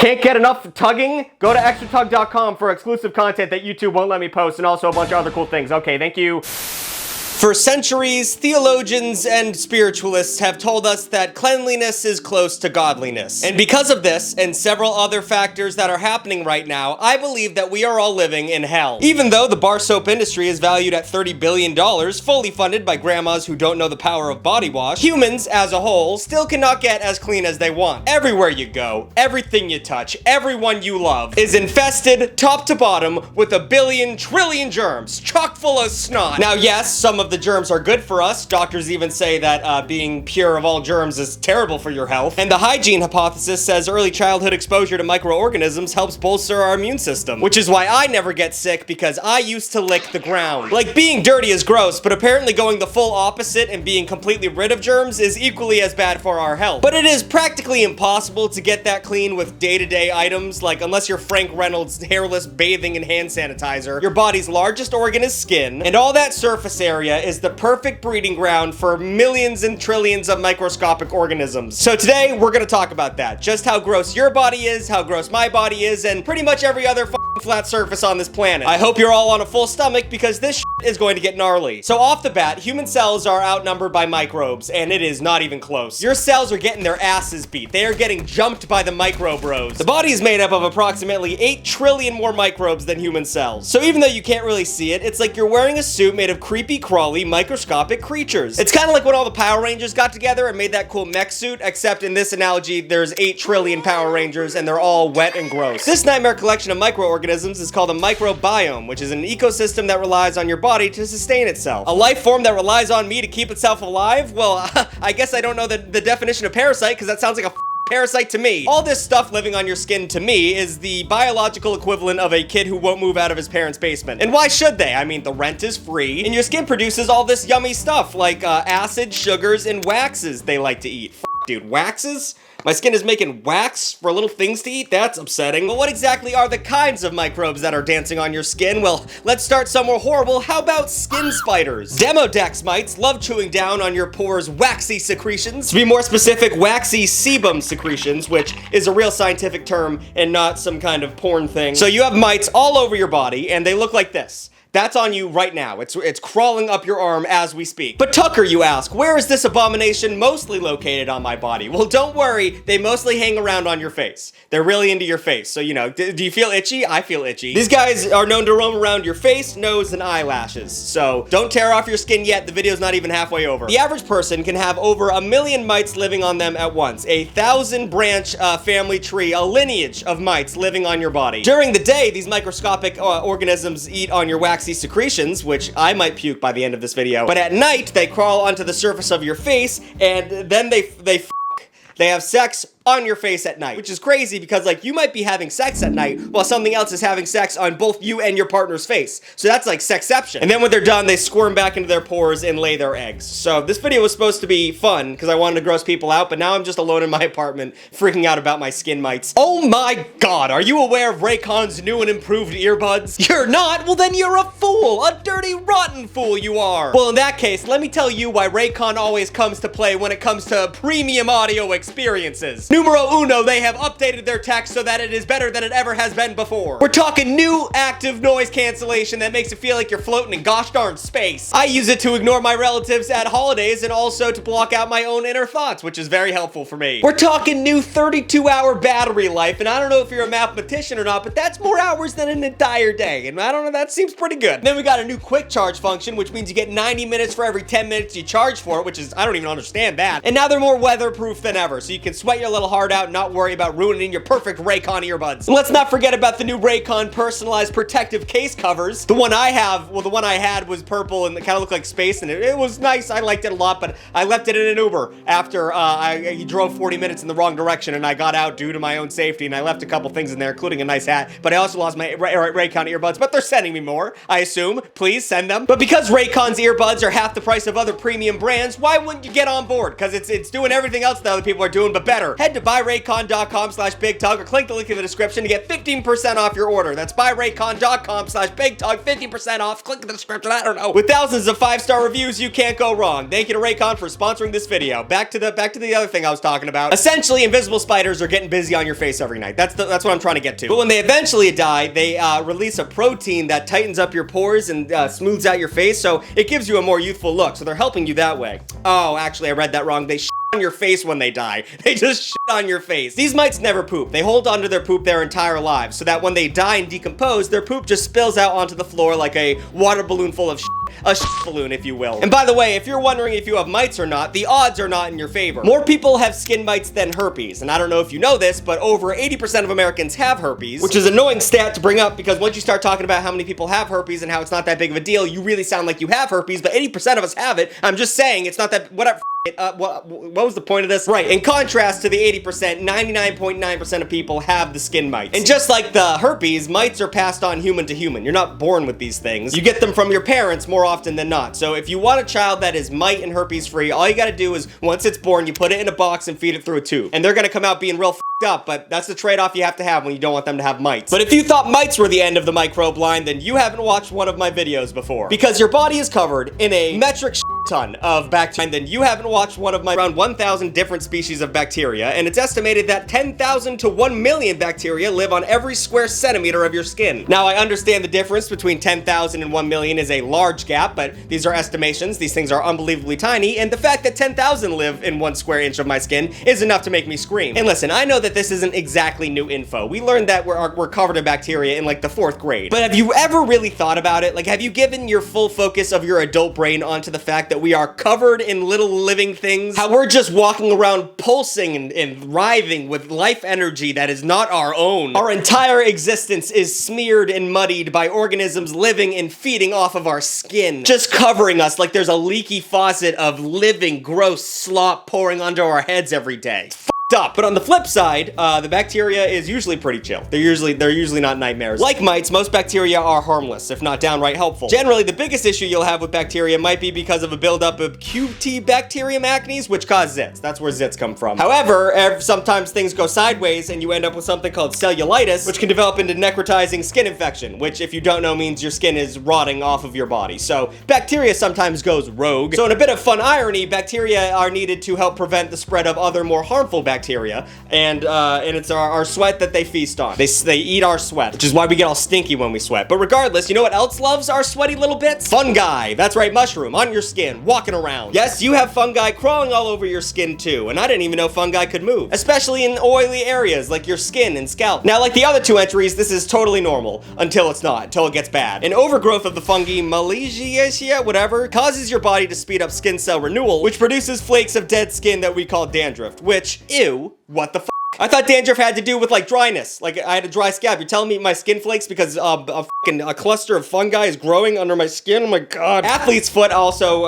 Can't get enough tugging? Go to extratugg.com for exclusive content that YouTube won't let me post, and also a bunch of other cool things. Okay, thank you. For centuries, theologians and spiritualists have told us that cleanliness is close to godliness. And because of this, and several other factors that are happening right now, I believe that we are all living in hell. Even though the bar soap industry is valued at $30 billion, fully funded by grandmas who don't know the power of body wash, humans, as a whole, still cannot get as clean as they want. Everywhere you go, everything you touch, everyone you love, is infested, top to bottom, with a billion trillion germs, chock full of snot. Now yes, some of the germs are good for us. Doctors even say that being pure of all germs is terrible for your health. And the hygiene hypothesis says early childhood exposure to microorganisms helps bolster our immune system. Which is why I never get sick, because I used to lick the ground. Like, being dirty is gross, but apparently going the full opposite and being completely rid of germs is equally as bad for our health. But it is practically impossible to get that clean with day-to-day items. Like, unless you're Frank Reynolds hairless bathing in hand sanitizer, your body's largest organ is skin, and all that surface area is the perfect breeding ground for millions and trillions of microscopic organisms. So today, we're gonna talk about that. Just how gross your body is, how gross my body is, and pretty much every other flat surface on this planet. I hope you're all on a full stomach, because this is going to get gnarly. So off the bat, human cells are outnumbered by microbes, and it is not even close. Your cells are getting their asses beat. They are getting jumped by the microbros. The body is made up of approximately 8 trillion more microbes than human cells. So even though you can't really see it, it's like you're wearing a suit made of creepy, crawly, microscopic creatures. It's kind of like when all the Power Rangers got together and made that cool mech suit, except in this analogy, there's 8 trillion Power Rangers, and they're all wet and gross. This nightmare collection of microorganisms is called a microbiome, which is an ecosystem that relies on your body to sustain itself. A life form that relies on me to keep itself alive? Well, I guess I don't know the definition of parasite, because that sounds like a parasite to me. All this stuff living on your skin, to me, is the biological equivalent of a kid who won't move out of his parents' basement. And why should they? I mean, the rent is free, and your skin produces all this yummy stuff, like acid, sugars, and waxes they like to eat. Dude, waxes? My skin is making wax for little things to eat? That's upsetting. But what exactly are the kinds of microbes that are dancing on your skin? Well, let's start somewhere horrible. How about skin spiders? Demodex mites love chewing down on your pores' waxy secretions. To be more specific, waxy sebum secretions, which is a real scientific term and not some kind of porn thing. So you have mites all over your body, and they look like this. That's on you right now. It's crawling up your arm as we speak. But Tucker, you ask, where is this abomination mostly located on my body? Well, don't worry, they mostly hang around on your face. They're really into your face, so you know, do you feel itchy? I feel itchy. These guys are known to roam around your face, nose, and eyelashes. So don't tear off your skin yet, the video's not even halfway over. The average person can have over 1 million mites living on them at once. A 1,000-branch family tree, a lineage of mites living on your body. During the day, these microscopic organisms eat on your waxy secretions, which I might puke by the end of this video. But at night, they crawl onto the surface of your face, and then they have sex on your face at night, which is crazy because, like, you might be having sex at night while something else is having sex on both you and your partner's face. So that's like sexception. And then when they're done, they squirm back into their pores and lay their eggs. So this video was supposed to be fun because I wanted to gross people out, but now I'm just alone in my apartment freaking out about my skin mites. Oh my god, are you aware of Raycon's new and improved earbuds? You're not? Well, then you're a fool. A dirty, rotten fool you are. Well, in that case, let me tell you why Raycon always comes to play when it comes to premium audio experiences. Numero uno, they have updated their tech so that it is better than it ever has been before. We're talking new active noise cancellation that makes it feel like you're floating in gosh darn space. I use it to ignore my relatives at holidays and also to block out my own inner thoughts, which is very helpful for me. We're talking new 32-hour battery life, and I don't know if you're a mathematician or not, but that's more hours than an entire day, and I don't know, that seems pretty good. Then we got a new quick charge function, which means you get 90 minutes for every 10 minutes you charge for it, which is, I don't even understand that. And now they're more weatherproof than ever, so you can sweat your little heart out and not worry about ruining your perfect Raycon earbuds. And let's not forget about the new Raycon personalized protective case covers. The one I have, well, the one I had was purple and it kind of looked like space, and it was nice. I liked it a lot, but I left it in an Uber after he drove 40 minutes in the wrong direction, and I got out due to my own safety, and I left a couple things in there, including a nice hat, but I also lost my Raycon earbuds, but they're sending me more, I assume. Please send them. But because Raycon's earbuds are half the price of other premium brands, why wouldn't you get on board? Because it's doing everything else that other people are doing, but better. Head head to buyraycon.com/BigTugg or click the link in the description to get 15% off your order. That's buyraycon.com/BigTugg, 50% off. Click in the description, I don't know. With thousands of 5-star reviews, you can't go wrong. Thank you to Raycon for sponsoring this video. Back to the other thing I was talking about. Essentially, invisible spiders are getting busy on your face every night. That's what I'm trying to get to. But when they eventually die, they release a protein that tightens up your pores and smooths out your face, so it gives you a more youthful look. So they're helping you that way. Oh, actually, I read that wrong. They on your face when they die. They just shit on your face. These mites never poop. They hold onto their poop their entire lives, so that when they die and decompose, their poop just spills out onto the floor like a water balloon full of shit. A shit balloon, if you will. And by the way, if you're wondering if you have mites or not, the odds are not in your favor. More people have skin mites than herpes, and I don't know if you know this, but over 80% of Americans have herpes, which is an annoying stat to bring up because once you start talking about how many people have herpes and how it's not that big of a deal, you really sound like you have herpes, but 80% of us have it. I'm just saying, it's not that, whatever. What was the point of this? Right, in contrast to the 80%, 99.9% of people have the skin mites. And just like the herpes, mites are passed on human to human. You're not born with these things. You get them from your parents more often than not. So if you want a child that is mite and herpes free, all you gotta do is, once it's born, you put it in a box and feed it through a tube. And they're gonna come out being real f***ed up, but that's the trade-off you have to have when you don't want them to have mites. But if you thought mites were the end of the microbe line, then you haven't watched one of my videos before. Because your body is covered in a metric ton of bacteria, and then you haven't watched one of my around 1,000 different species of bacteria, and it's estimated that 10,000 to 1 million bacteria live on every square centimeter of your skin. Now, I understand the difference between 10,000 and 1 million is a large gap, but these are estimations. These things are unbelievably tiny, and the fact that 10,000 live in 1 square inch of my skin is enough to make me scream. And listen, I know that this isn't exactly new info. We learned that we're covered in bacteria in like the 4th grade. But have you ever really thought about it? Like, have you given your full focus of your adult brain onto the fact that we are covered in little living things? How we're just walking around pulsing and writhing with life energy that is not our own. Our entire existence is smeared and muddied by organisms living and feeding off of our skin, just covering us like there's a leaky faucet of living, gross slop pouring onto our heads every day. Up. But on the flip side, the bacteria is usually pretty chill. They're usually not nightmares. Like mites, most bacteria are harmless, if not downright helpful. Generally, the biggest issue you'll have with bacteria might be because of a buildup of Cutibacterium acnes, which cause zits. That's where zits come from. However, sometimes things go sideways and you end up with something called cellulitis, which can develop into necrotizing skin infection, which, if you don't know, means your skin is rotting off of your body. So bacteria sometimes goes rogue. So in a bit of fun irony, bacteria are needed to help prevent the spread of other more harmful bacteria, and it's our sweat that they feast on. They eat our sweat, which is why we get all stinky when we sweat. But regardless, you know what else loves our sweaty little bits? Fungi. That's right, mushroom on your skin, walking around. Yes, you have fungi crawling all over your skin too, and I didn't even know fungi could move, especially in oily areas like your skin and scalp. Now, like the other 2 entries, this is totally normal until it's not, until it gets bad. An overgrowth of the fungi, Malassezia, whatever, causes your body to speed up skin cell renewal, which produces flakes of dead skin that we call dandruff, which, ew, what the f***? I thought dandruff had to do with like dryness. Like I had a dry scalp. You're telling me my skin flakes because a cluster of fungi is growing under my skin? Oh my god. Athlete's foot also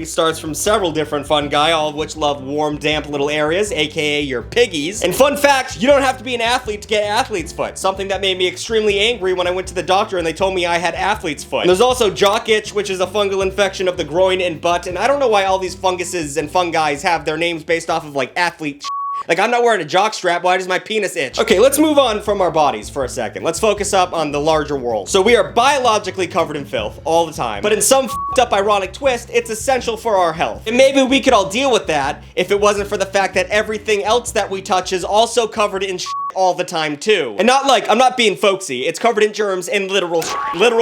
starts from several different fungi, all of which love warm, damp little areas, aka your piggies. And fun fact, you don't have to be an athlete to get athlete's foot. Something that made me extremely angry when I went to the doctor and they told me I had athlete's foot. And there's also jock itch, which is a fungal infection of the groin and butt. And I don't know why all these funguses and fungi have their names based off of like athlete. Like, I'm not wearing a jock strap, why does my penis itch? Okay, let's move on from our bodies for a second. Let's focus up on the larger world. So we are biologically covered in filth all the time, but in some f***ed up ironic twist, it's essential for our health. And maybe we could all deal with that if it wasn't for the fact that everything else that we touch is also covered in all the time too. And not like, I'm not being folksy, it's covered in germs and literal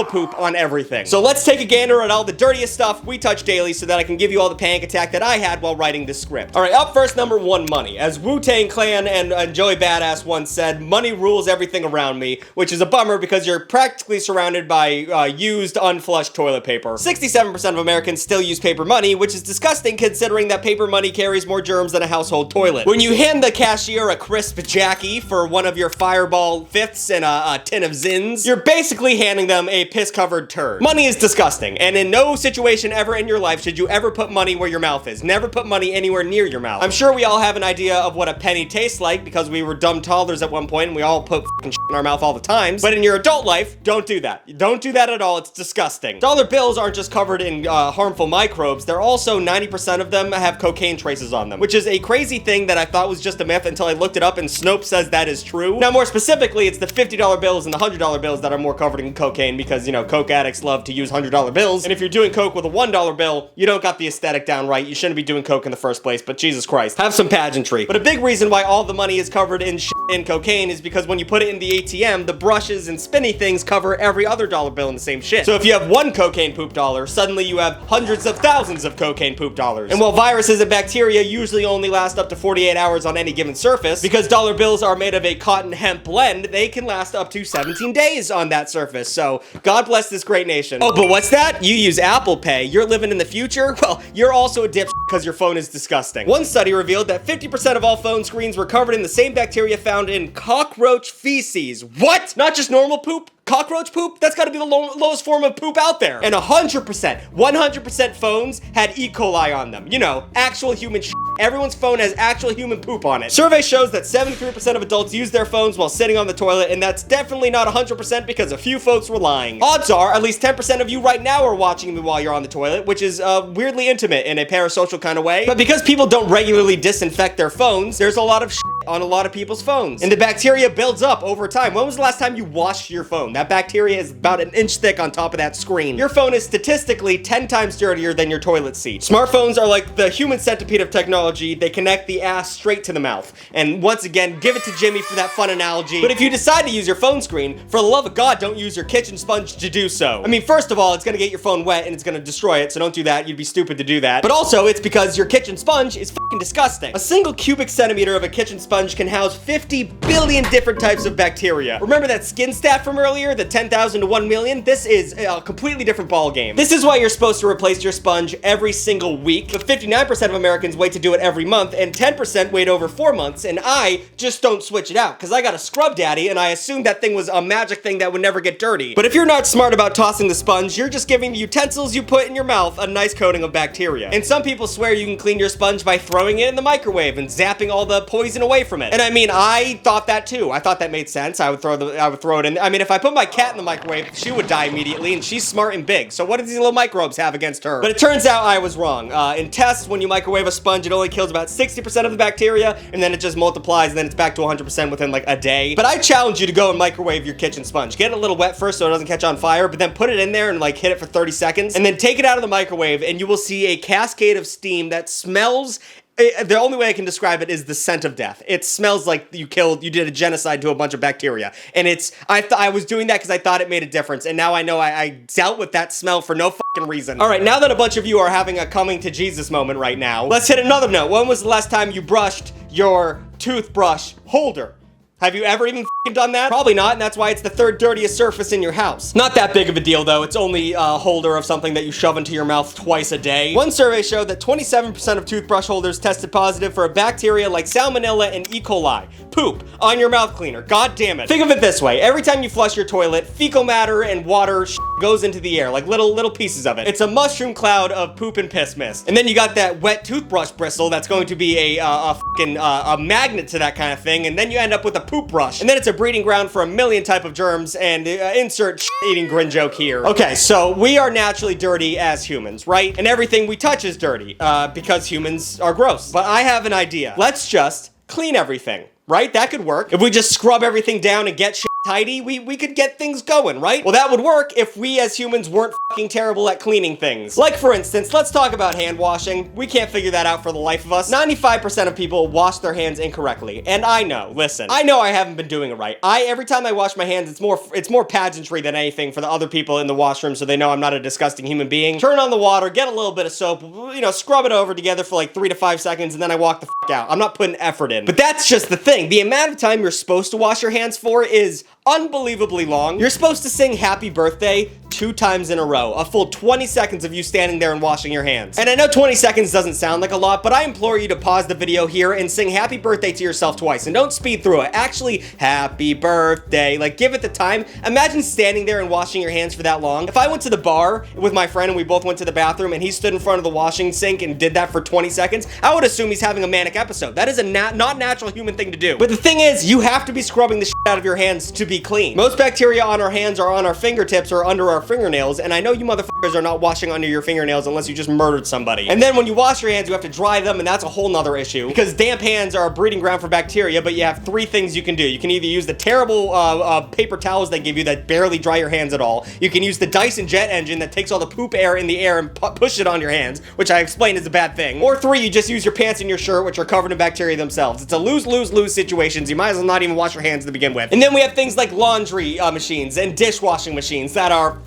poop on everything. So let's take a gander at all the dirtiest stuff we touch daily so that I can give you all the panic attack that I had while writing this script. All right, up first, number 1, money. As Wu-Tang Clan and Joey Badass once said, money rules everything around me, which is a bummer because you're practically surrounded by used, unflushed toilet paper. 67% of Americans still use paper money, which is disgusting considering that paper money carries more germs than a household toilet. When you hand the cashier a crisp Jackie for for one of your Fireball fifths and a tin of Zins, you're basically handing them a piss-covered turd. Money is disgusting, and in no situation ever in your life should you ever put money where your mouth is. Never put money anywhere near your mouth. I'm sure we all have an idea of what a penny tastes like because we were dumb toddlers at one point and we all put f***ing shit in our mouth all the time. But in your adult life, don't do that. Don't do that at all. It's disgusting. Dollar bills aren't just covered in harmful microbes. They're also 90% of them have cocaine traces on them, which is a crazy thing that I thought was just a myth until I looked it up and Snopes says that is true. Now, more specifically, it's the $50 bills and the $100 bills that are more covered in cocaine because, you know, coke addicts love to use $100 bills. And if you're doing coke with a $1 bill, you don't got the aesthetic down right. You shouldn't be doing coke in the first place, but Jesus Christ, have some pageantry. But a big reason why all the money is covered in shit in cocaine is because when you put it in the ATM, the brushes and spinny things cover every other dollar bill in the same shit. So if you have one cocaine poop dollar, suddenly you have hundreds of thousands of cocaine poop dollars. And while viruses and bacteria usually only last up to 48 hours on any given surface, because dollar bills are made of a cotton hemp blend, they can last up to 17 days on that surface. So God bless this great nation. Oh, but what's that? You use Apple Pay. You're living in the future? Well, you're also a dipshit because your phone is disgusting. One study revealed that 50% of all phone screens were covered in the same bacteria found in cockroach feces. What? Not just normal poop? Cockroach poop? That's gotta be the lowest form of poop out there. And 100% phones had E. coli on them. You know, actual human shit. Everyone's phone has actual human poop on it. Survey shows that 73% of adults use their phones while sitting on the toilet, and that's definitely not 100% because a few folks were lying. Odds are, at least 10% of you right now are watching me while you're on the toilet, which is weirdly intimate in a parasocial kind of way. But because people don't regularly disinfect their phones, there's a lot of shit on a lot of people's phones. And the bacteria builds up over time. When was the last time you washed your phone? That bacteria is about an inch thick on top of that screen. Your phone is statistically 10 times dirtier than your toilet seat. Smartphones are like the human centipede of technology. They connect the ass straight to the mouth. And once again, give it to Jimmy for that fun analogy. But if you decide to use your phone screen, for the love of God, don't use your kitchen sponge to do so. I mean, first of all, it's gonna get your phone wet and it's gonna destroy it, so don't do that. You'd be stupid to do that. But also, it's because your kitchen sponge is fucking disgusting. A single cubic centimeter of a kitchen sponge can house 50 billion different types of bacteria. Remember that skin stat from earlier, the 10,000 to 1 million? This is a completely different ball game. This is why you're supposed to replace your sponge every single week, but 59% of Americans wait to do it every month, and 10% wait over 4 months, and I just don't switch it out, because I got a scrub daddy, and I assumed that thing was a magic thing that would never get dirty. But if you're not smart about tossing the sponge, you're just giving the utensils you put in your mouth a nice coating of bacteria. And some people swear you can clean your sponge by throwing it in the microwave and zapping all the poison away from it. And I mean, I thought that too. I thought that made sense. I would throw it in. I mean, if I put my cat in the microwave, she would die immediately, and she's smart and big. So what do these little microbes have against her? But it turns out I was wrong. In tests, when you microwave a sponge, it only kills about 60% of the bacteria, and then it just multiplies, and then it's back to 100% within like a day. But I challenge you to go and microwave your kitchen sponge. Get it a little wet first so it doesn't catch on fire, but then put it in there and like hit it for 30 seconds, and then take it out of the microwave, and you will see a cascade of steam that smells. The only way I can describe it is the scent of death. It smells like you did a genocide to a bunch of bacteria. And I was doing that because I thought it made a difference. And now I know I dealt with that smell for no fucking reason. All right, now that a bunch of you are having a coming to Jesus moment right now, let's hit another note. When was the last time you brushed your toothbrush holder? Have you ever even done that? Probably not, and that's why it's the third dirtiest surface in your house. Not that big of a deal though. It's only a holder of something that you shove into your mouth twice a day. One survey showed that 27% of toothbrush holders tested positive for a bacteria like salmonella and E. coli. Poop on your mouth cleaner. God damn it. Think of it this way. Every time you flush your toilet, fecal matter and water goes into the air, like little pieces of it. It's a mushroom cloud of poop and piss mist. And then you got that wet toothbrush bristle that's going to be a magnet to that kind of thing, and then you end up with a poop brush. And then it's a breeding ground for a million type of germs, and insert eating grin joke here. Okay, so we are naturally dirty as humans, right? And everything we touch is dirty, because humans are gross. But I have an idea. Let's just clean everything, right? That could work. If we just scrub everything down and get shit tidy, we could get things going, right? Well, that would work if we as humans weren't fucking terrible at cleaning things. Like, for instance, let's talk about hand washing. We can't figure that out for the life of us. 95% of people wash their hands incorrectly. And I know, listen, I know I haven't been doing it right. Every time I wash my hands, it's more pageantry than anything for the other people in the washroom so they know I'm not a disgusting human being. Turn on the water, get a little bit of soap, you know, scrub it over together for like 3 to 5 seconds, and then I walk the fuck out. I'm not putting effort in. But that's just the thing. The amount of time you're supposed to wash your hands for is unbelievably long. You're supposed to sing happy birthday 2 times in a row. A full 20 seconds of you standing there and washing your hands. And I know 20 seconds doesn't sound like a lot, but I implore you to pause the video here and sing happy birthday to yourself twice. And don't speed through it. Actually, happy birthday. Like, give it the time. Imagine standing there and washing your hands for that long. If I went to the bar with my friend and we both went to the bathroom and he stood in front of the washing sink and did that for 20 seconds, I would assume he's having a manic episode. That is a not natural human thing to do. But the thing is, you have to be scrubbing the shit out of your hands to be clean. Most bacteria on our hands are on our fingertips or under our fingernails, and I know you motherfuckers are not washing under your fingernails unless you just murdered somebody. And then when you wash your hands, you have to dry them, and that's a whole nother issue because damp hands are a breeding ground for bacteria. But you have 3 things you can do. You can either use the terrible paper towels they give you that barely dry your hands at all. You can use the Dyson jet engine that takes all the poop air in the air and push it on your hands, which I explained is a bad thing. Or 3, you just use your pants and your shirt, which are covered in bacteria themselves. It's a lose-lose-lose situations. You might as well not even wash your hands to begin with. And then we have things like laundry machines and dishwashing machines that are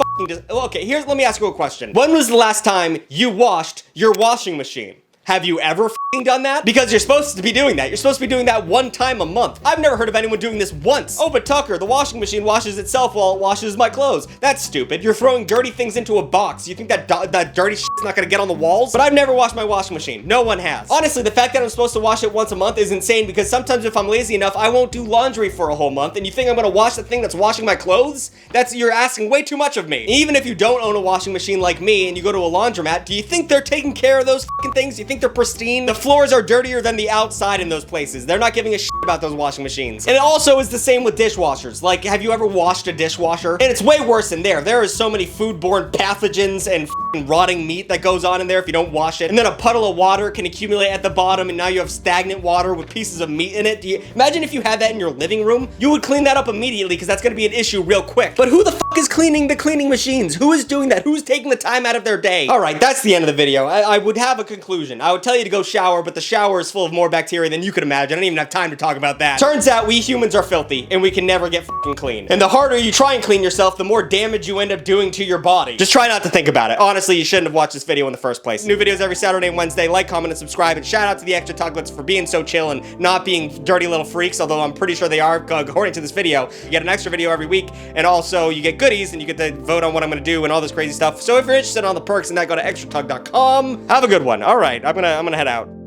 okay, let me ask you a question. When was the last time you washed your washing machine? Have you ever done that? Because you're supposed to be doing that. You're supposed to be doing that 1 time a month. I've never heard of anyone doing this once. Oh, but Tucker, the washing machine washes itself while it washes my clothes. That's stupid. You're throwing dirty things into a box. You think that dirty shit's not gonna get on the walls? But I've never washed my washing machine. No one has. Honestly, the fact that I'm supposed to wash it once a month is insane because sometimes if I'm lazy enough, I won't do laundry for a whole month. And you think I'm gonna wash the thing that's washing my clothes? You're asking way too much of me. Even if you don't own a washing machine like me and you go to a laundromat, do you think they're taking care of those things? Do you think they're pristine? The floors are dirtier than the outside in those places. They're not giving a shit about those washing machines. And it also is the same with dishwashers. Like, have you ever washed a dishwasher? And it's way worse in there. There is so many foodborne pathogens and rotting meat that goes on in there if you don't wash it. And then a puddle of water can accumulate at the bottom and now you have stagnant water with pieces of meat in it. Imagine if you had that in your living room? You would clean that up immediately because that's gonna be an issue real quick. But who the fuck is cleaning the cleaning machines? Who is doing that? Who's taking the time out of their day? All right, that's the end of the video. I would have a conclusion. I would tell you to go shower, but the shower is full of more bacteria than you could imagine. I don't even have time to talk about that. Turns out we humans are filthy and we can never get fucking clean. And the harder you try and clean yourself, the more damage you end up doing to your body. Just try not to think about it. Honestly, you shouldn't have watched this video in the first place. New videos every Saturday and Wednesday. Like, comment, and subscribe. And shout out to the extra Tugglets for being so chill and not being dirty little freaks, although I'm pretty sure they are, according to this video. You get an extra video every week, and also you get goodies, and you get to vote on what I'm gonna do and all this crazy stuff. So if you're interested on the perks and that, go to extratug.com. Have a good one. All right, I'm gonna head out.